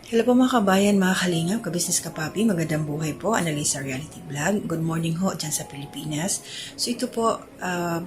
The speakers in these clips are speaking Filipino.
Hello po mga kabayan, mga kalingap, kabisnes kapapi, magandang buhay po, Analisa Reality Vlog. Good morning ho dyan sa Pilipinas. So ito po,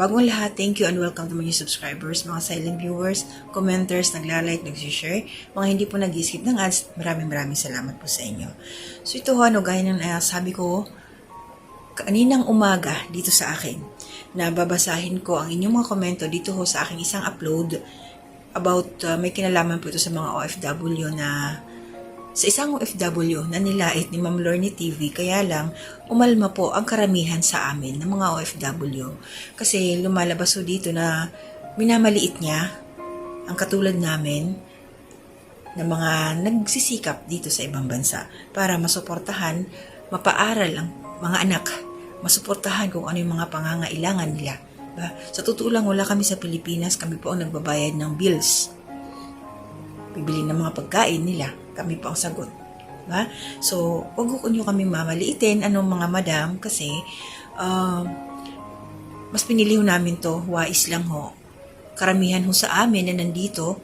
bagong lahat, thank you and welcome to my new subscribers, mga silent viewers, commenters, nagla-like, nag-share, mga hindi po nag-skip ng ads, maraming salamat po sa inyo. So ito ho, gaya ng sabi ko, kaninang umaga dito sa akin, na babasahin ko ang inyong mga komento dito ho sa aking isang upload about, may kinalaman po ito sa mga OFW na sa isang OFW na nilait ni Ma'am Lorny TV, kaya lang umalma po ang karamihan sa amin ng mga OFW. Kasi lumalabas po dito na minamaliit niya ang katulad namin na mga nagsisikap dito sa ibang bansa para masuportahan, mapaaral ang mga anak, masuportahan kung ano yung mga pangangailangan nila. Sa totoo lang, wala kami sa Pilipinas, kami po ang nagbabayad ng bills. Bibili ng mga pagkain nila, kami po ang sagot. Diba? So, wag ko nyo kami mamaliitin, mga madam, kasi mas pinili ho namin to, wais lang ho. Karamihan ho sa amin na nandito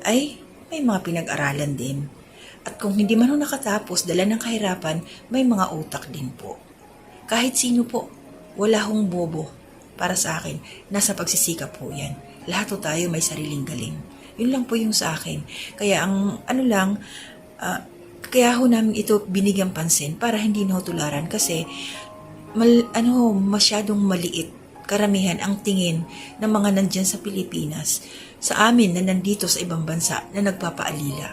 ay may mga pinag-aralan din. At kung hindi man ho nakatapos, dala ng kahirapan, may mga utak din po. Kahit sino po, wala hong bobo para sa akin. Nasa pagsisikap po yan. Lahat ho tayo may sariling galing. Yun lang po yung sa akin. Kaya kaya ho namin ito binigyan pansin para hindi na ho tularan kasi masyadong maliit karamihan ang tingin ng mga nandyan sa Pilipinas sa amin na nandito sa ibang bansa na nagpapaalila.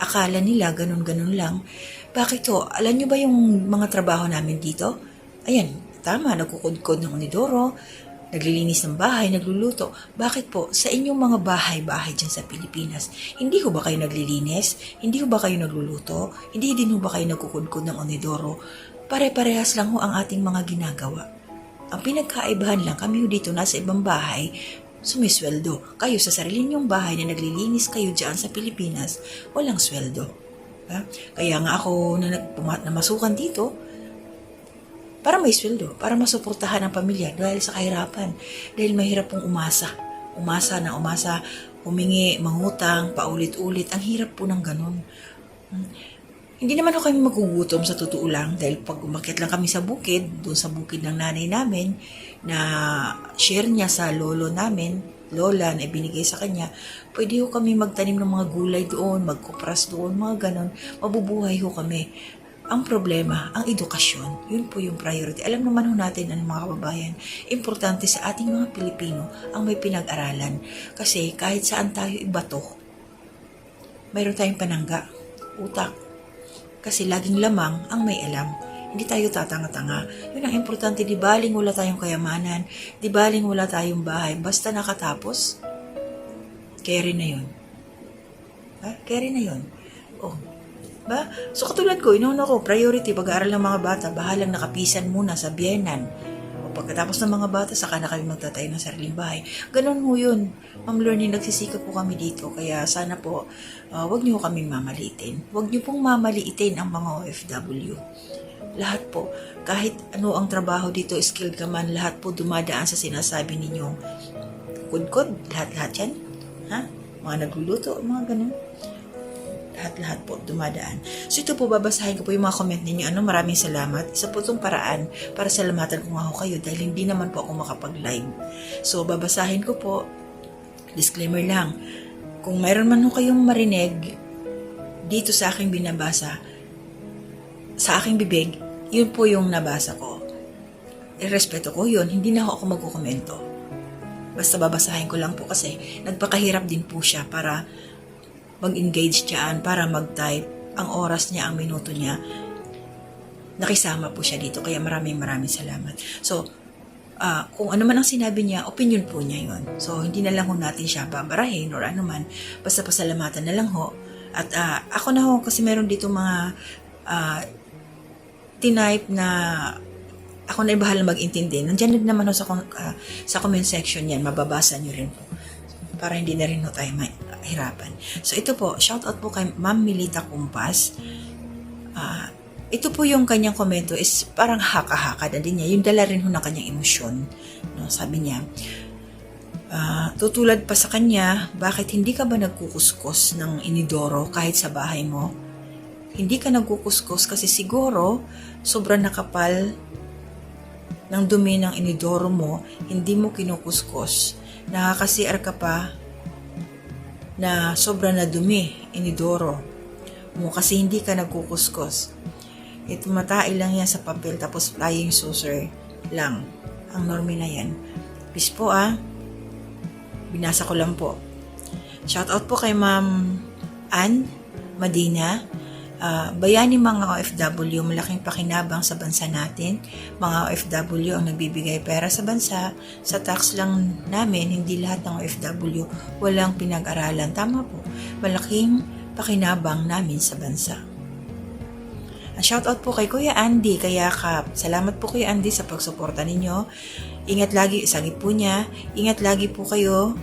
Akala nila ganun-ganun lang. Bakit ho? Alam nyo ba yung mga trabaho namin dito? Ayan, tama, nagkukudkod ng unidoro, naglilinis ng bahay, nagluluto. Bakit po? Sa inyong mga bahay-bahay dyan sa Pilipinas, hindi ho ba kayo naglilinis? Hindi ho ba kayo nagluluto? Hindi din ho ba kayo nagkukudkod ng onidoro? Pare-parehas lang ho ang ating mga ginagawa. Ang pinagkaibahan lang, kami ho dito nasa ibang bahay, sumisweldo. Kayo sa sarili niyong bahay na naglilinis kayo dyan sa Pilipinas, walang sweldo. Kaya nga ako na masukan dito, para may sweldo, para masuportahan ang pamilya dahil sa kahirapan. Dahil mahirap pong umasa. Umasa, humingi, mangutang, paulit-ulit. Ang hirap po ng ganun. Hindi naman ako kami magugutom sa totoo lang dahil pag umakyat lang kami sa bukid, doon sa bukid ng nanay namin, na share niya sa lolo namin, lola na ibinigay sa kanya, pwede ho kami magtanim ng mga gulay doon, magkupras doon, mga ganon. Mabubuhay ho kami. Ang problema, ang edukasyon, yun po yung priority. Alam naman ho natin, mga kababayan, importante sa ating mga Pilipino ang may pinag-aralan. Kasi kahit saan tayo ibato, mayroon tayong panangga, utak. Kasi laging lamang ang may alam. Hindi tayo tatanga-tanga. Yun ang importante, di baling wala tayong kayamanan, di baling wala tayong bahay, basta nakatapos, carry na yun. Carry na yun. So katulad ko, inuuna ko, priority, pag-aaral ng mga bata, bahalang nakapisan muna sa biyenan. O pagkatapos ng mga bata, saka na kami magtatayo ng sariling bahay. Ganon ho yun. Ma'am Lorny, nagsisikap po kami dito. Kaya sana po, wag niyo kami mamaliitin. Wag niyo pong mamaliitin ang mga OFW. Lahat po, kahit ano ang trabaho dito, skilled ka man, lahat po dumadaan sa sinasabi ninyong kudkod, lahat-lahat yan. Mga nagluluto, mga ganon. Lahat po dumadaan. So ito po, babasahin ko po yung mga comment ninyo. Maraming salamat. Isa po itong paraan para salamatan ko nga ho kayo dahil hindi naman po ako makapag-live. So babasahin ko po. Disclaimer lang. Kung mayroon man ho kayong marinig dito sa aking binabasa, sa aking bibig, yun po yung nabasa ko. Irespeto ko yun. Hindi na ako magkukomento. Basta babasahin ko lang po kasi nagpakahirap din po siya para mag-engage dyan, para mag-type. Ang oras niya, ang minuto niya, nakisama po siya dito. Kaya maraming salamat. So, kung ano man ang sinabi niya, opinion po niya yun. So, hindi na lang ho natin siya babarahin or ano man. Basta pasalamatan na lang ho. At ako na ho, kasi meron dito mga tinype na ako na bahala mag-intindi. Nandiyan din naman ho sa comment section yan. Mababasa niyo rin po. Para hindi na rin ho tayo mahirapan. So ito po, shout out po kay Ma'am Milita Kumpas. Ito po yung kanyang komento is parang haka-haka na din niya. Yung dala rin ho ng kanyang emosyon. No, sabi niya, Tutulad pa sa kanya, bakit hindi ka ba nagkukuskus ng inidoro kahit sa bahay mo? Hindi ka nagkukuskus kasi siguro sobrang nakapal ng dumi ng inidoro mo, hindi mo kinukuskus. Nakaka-CR ka pa na sobrang na dumi inidoro mo kasi hindi ka nagkukuskus. Ito matai lang yan sa papel tapos flying saucer lang. Ang norme na yan. Peace po Binasa ko lang po. Shoutout po kay Ma'am Ann Madina. Bayani mga OFW, malaking pakinabang sa bansa natin. Mga OFW ang nagbibigay pera sa bansa. Sa tax lang namin, hindi lahat ng OFW walang pinag-aralan. Tama po. Malaking pakinabang namin sa bansa. Shoutout po kay Kuya Andy, Kayakap. Salamat po Kuya Andy sa pagsuporta ninyo. Ingat lagi, sagip po niya. Ingat lagi po kayo.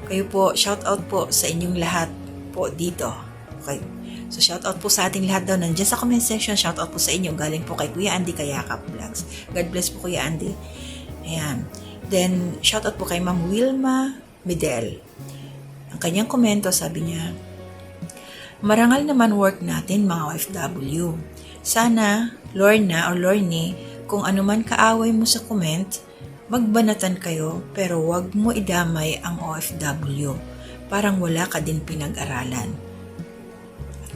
Kayo po, shoutout po sa inyong lahat po dito. Okay. So shoutout po sa ating lahat daw. Nandiyan sa comment section, shoutout po sa inyo. Galing po kay Kuya Andy Kayakap Vlogs. God bless po Kuya Andy. Ayan. Then, shoutout po kay Ma'am Wilma Medel. Ang kanyang komento, sabi niya, marangal naman work natin mga OFW. Sana, Lorna or Lorne, kung anuman kaaway mo sa comment, magbanatan kayo pero wag mo idamay ang OFW. Parang wala ka din pinag-aralan.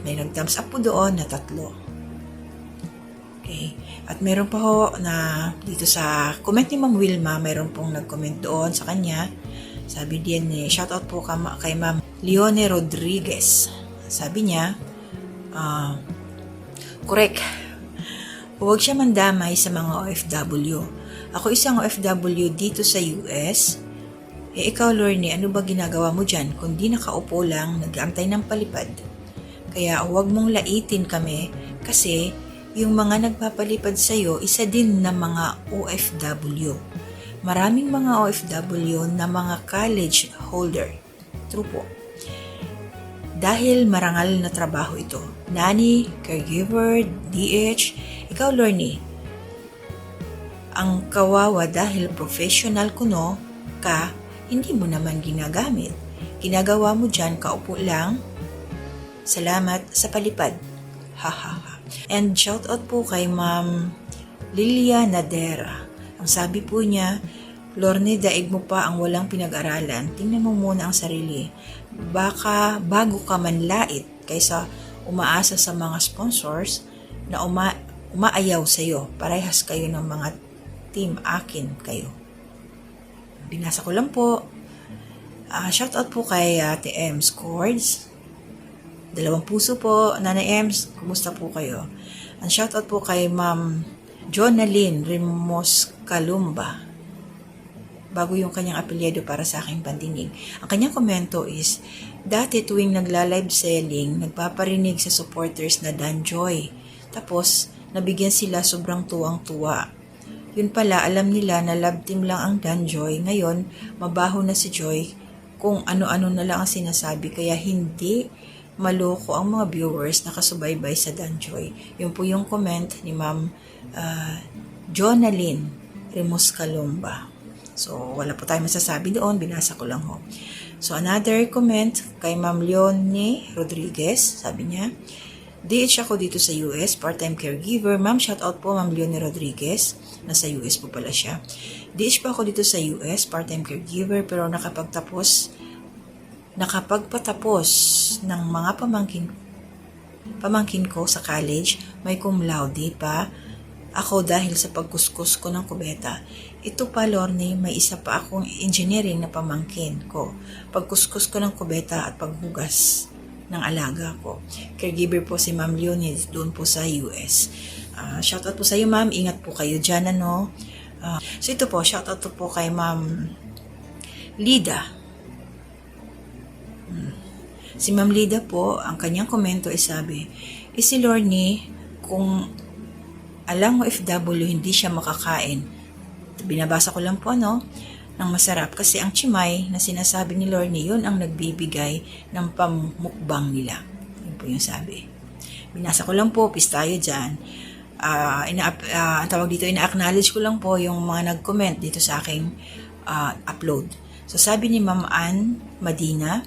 May nag-thumbs up po doon na 3. Okay. At meron pa ho na dito sa comment ni Ma'am Wilma, meron pong nag-comment doon sa kanya. Sabi din shoutout po kay Ma'am Leone Rodriguez. Sabi niya, correct. Huwag siya mandamay sa mga OFW. Ako isang OFW dito sa US. Ikaw, Lorne, ano ba ginagawa mo dyan? Kung di nakaupo lang, nag-aantay ng palipad. Kaya huwag mong laitin kami kasi yung mga nagpapalipad sa'yo, isa din na mga OFW. Maraming mga OFW na mga college holder. True po. Dahil marangal na trabaho ito. Nanny, caregiver, DH, ikaw Lorne, ang kawawa dahil professional kuno ka, hindi mo naman ginagamit. Ginagawa mo dyan, kaupo lang. Salamat sa palipad. Ha ha ha. And shout out po kay Ma'am Lilia Nadera. Ang sabi po niya, Lorne, daig mo pa ang walang pinag-aralan. Tingnan mo muna ang sarili. Baka bago ka manlait kaysa umaasa sa mga sponsors na umaayaw sa iyo. Parehas kayo ng mga team akin kayo. Binasa ko lang po. Shout out po kay Ate Ems Cords. 2 puso po. Nanay Ems, kumusta po kayo? Ang shout out po kay Ma'am Jonaline Rimos Calumba. Bago yung kanyang apelyido para sa aking pandinig. Ang kanyang komento is, dati tuwing nagla-live selling, nagpaparinig sa supporters na Danjoy. Tapos, nabigyan sila sobrang tuwang-tuwa. Yun pala, alam nila na love team lang ang Danjoy. Ngayon, mabaho na si Joy kung ano-ano na lang ang sinasabi. Kaya hindi maloko ang mga viewers na kasubaybay sa Danjoy. Yun po yung comment ni Ma'am Jonaline Rimos Calumba. So, wala po tayong masasabi doon. Binasa ko lang ho. So, another comment kay Ma'am Leonie Rodriguez. Sabi niya, DH ako dito sa US, part-time caregiver. Ma'am, shout out po Ma'am Leonie Rodriguez. Nasa US po pala siya. DH pa ako dito sa US, part-time caregiver, pero nakapagpatapos ng mga pamangkin ko sa college, may cum laude pa ako dahil sa pagkuskus ko ng kubeta. Ito pa, Lorne, may isa pa akong engineering na pamangkin ko. Pagkuskus ko ng kubeta at paghugas ng alaga ko. Caregiver po si Ma'am Leonie doon po sa US. Shoutout po sa iyo, Ma'am. Ingat po kayo dyan, ano. So ito po, shoutout po kay Ma'am Lida. Si Ma'am Lida po, ang kanyang komento ay sabi, si Lorne, kung alam mo FW hindi siya makakain, binabasa ko lang po ng masarap kasi ang chimay na sinasabi ni Lorne, yun ang nagbibigay ng pamukbang nila. Yun po yung sabi. Binasa ko lang po, peace tayo dyan. Ang tawag dito, ina-acknowledge ko lang po yung mga nag-comment dito sa aking upload. So sabi ni Ma'am Ann Madina,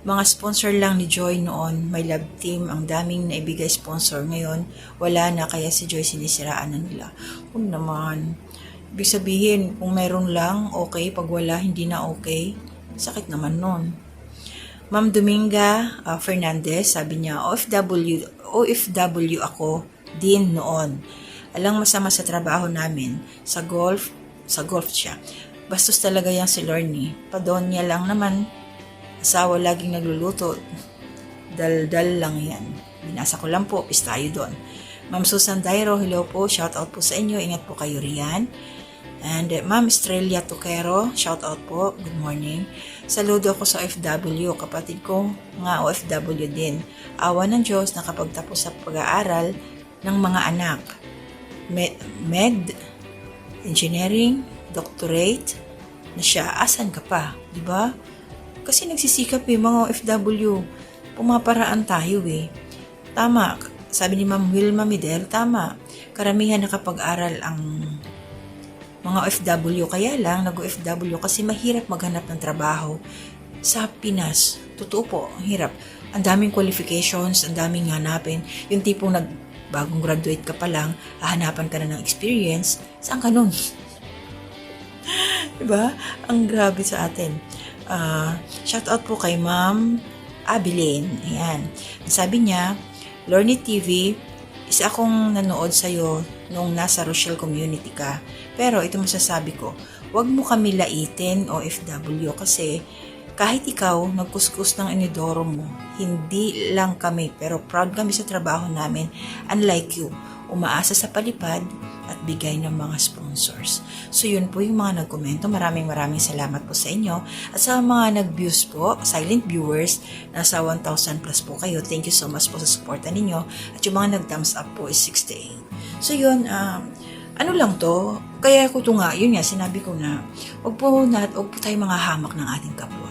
mga sponsor lang ni Joy noon, may love team, ang daming naibigay sponsor. Ngayon, wala na, kaya si Joy sinisiraan na nila. Kung naman, ibig sabihin, kung meron lang, okay. Pag wala, hindi na okay. Sakit naman nun. Ma'am Dominga Fernandez, sabi niya, OFW ako din noon. Alang masama sa trabaho namin, sa golf siya. Bastos talaga yan si Lorne. Padonya lang naman, asawa laging nagluluto. Dal-dal lang yan. Binasa ko lang po, pistayo doon. Ma'am Susan Dairo, hello po. Shout out po sa inyo. Ingat po kayo riyan. And Ma'am Estrella Toquero, shout out po. Good morning. Saludo ako sa OFW. Kapatid ko nga OFW din. Awa ng Diyos nakapagtapos sa pag-aaral ng mga anak. Med, engineering, doctorate na siya. Asan ka pa? Diba? Kasi nagsisikap mga OFW. Pumaparaan tayo Tama. Sabi ni Ma'am Wilma Midel, tama. Karamihan nakapag-aral ang mga OFW. Kaya lang, nag-OFW kasi mahirap maghanap ng trabaho sa Pinas. Totoo po, ang hirap. Ang daming qualifications, ang daming hanapin. Yung tipong bagong graduate ka pa lang, hahanapan ka na ng experience. Saan ka nun? Diba? Ang grabe sa atin. Shout out po kay Ma'am Abilin. Ayan. Sabi niya, Lorne TV, isa akong nanood sa'yo nung nasa Rochelle community ka. Pero ito masasabi ko, huwag mo kami laitin OFW kasi kahit ikaw nagkuskus ng inidoro mo, hindi lang kami pero proud kami sa trabaho namin. Unlike you, umaasa sa palipad at bigay ng mga sponsors. So yun po yung mga nagkomento. Maraming salamat po sa inyo. At sa mga nag-views po, silent viewers, nasa 1,000 plus po kayo. Thank you so much po sa suporta ninyo. At yung mga nag-thumbs up po is 68. So yun, ano lang to, kaya ko to nga, yun nga, sinabi ko na, wag po tayo mga hamak ng ating kapwa.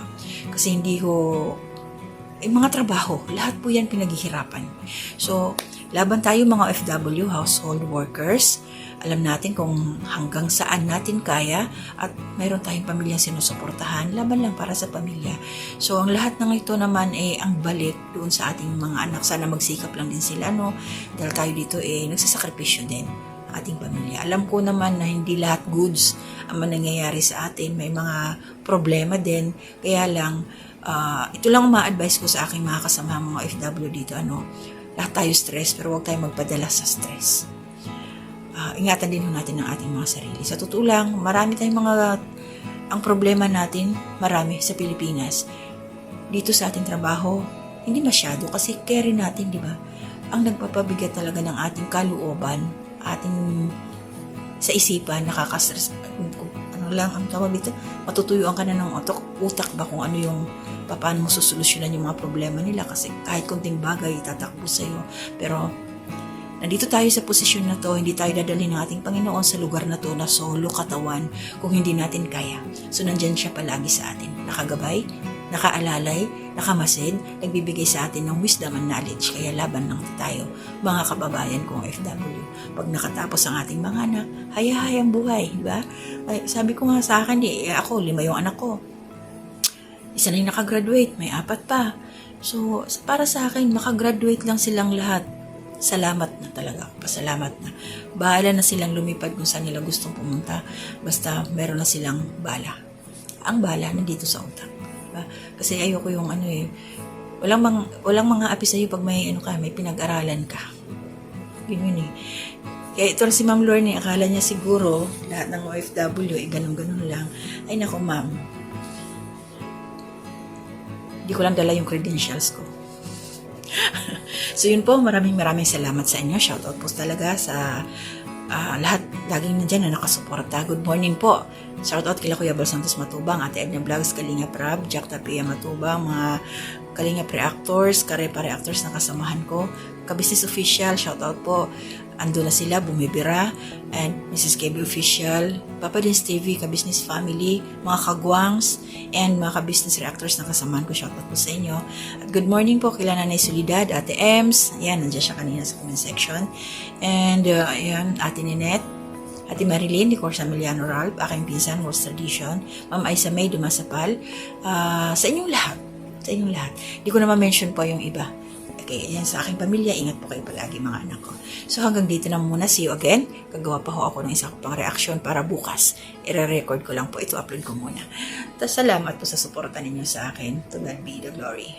Kasi hindi ko, mga trabaho, lahat po yan pinaghihirapan. So, laban tayo mga OFW, household workers, alam natin kung hanggang saan natin kaya at mayroon tayong pamilyang sinusuportahan, laban lang para sa pamilya. So, ang lahat ng ito naman ang balik doon sa ating mga anak. Sana magsikap lang din sila, dahil tayo dito nagsasakripisyo din ating pamilya. Alam ko naman na hindi lahat goods ang nangyayari sa atin. May mga problema din. Kaya lang, ito lang ma-advise ko sa aking mga kasama mga OFW dito. Lahat tayo stress, pero huwag tayo magpadala sa stress. Ingatan din natin ang ating mga sarili. Sa totoo lang, marami tayong ang problema natin, marami sa Pilipinas. Dito sa ating trabaho, hindi masyado kasi carry natin, di ba? Ang nagpapabigat talaga ng ating kalooban, ating sa isipan, nakaka-stress. Ang tawag dito, matutuyuan ka na ng utak ba kung ano yung paano mo susolusyonan yung mga problema nila kasi kahit konting bagay tatakbo sa'yo. Pero nandito tayo sa posisyon na to, hindi tayo dadalhin ng ating Panginoon sa lugar na to na solo katawan kung hindi natin kaya. So nandyan siya palagi sa atin, nakagabay, nakaalalay, nakamasid, nagbibigay sa atin ng wisdom and knowledge. Kaya laban lang tayo, mga kababayan kong FW. Pag nakatapos ang ating mga anak, hayahayang buhay, di ba? Ay, sabi ko nga sa akin, ako, 5 yung anak ko. Isa na yung nakagraduate, may 4 pa. So, para sa akin, makagraduate lang silang lahat. Salamat na talaga. Pasalamat na. Bahala na silang lumipad kung saan nila gustong pumunta. Basta meron na silang bala. Ang bala nandito sa utak. Diba? Kasi ayoko yung walang mga api sa'yo pag may may pinag-aralan ka. Yun Kaya ito si Ma'am Lorne, akala niya siguro lahat ng OFW ganun-ganun lang. Ay nako ma'am, hindi ko lang dala yung credentials ko. So yun po, maraming salamat sa inyo. Shoutout po talaga sa lahat laging nandyan na nakasuporta. Good morning po. Shoutout kila Kuya Bal Santos Matubang, Ate Edna Vlogs, Kalinga Prab, Jack Tapia Matubang, mga Kalinga Pre-Actors, Karepa Reactors na kasamahan ko, Ka-Business Official, shoutout po. Ando na sila, Bumibira, and Mrs. KB Official, Papa Dins TV, Ka-Business Family, mga Kagwangs, and mga Ka-Business Reactors na kasamahan ko. Shoutout po sa inyo. At good morning po kila Nanay Solidad, Ate Ems, ayan, nandiyan siya kanina sa comment section. And ayan, Ate Ninette, Ate Marilyn, ni Corsa Emiliano Ralph, aking pinsan, Rose Tradition, Ma'am Aisa May Dumasapal, sa inyong lahat. Sa inyong lahat. Hindi ko na ma-mention po yung iba. Okay, yan sa aking pamilya. Ingat po kayo palagi mga anak ko. So hanggang dito na muna. See you again. Gagawa pa ho ako ng isa ko pang reaction para bukas. I-record ko lang po. Ito upload ko muna. Tapos salamat po sa suporta ninyo sa akin. To God be the glory.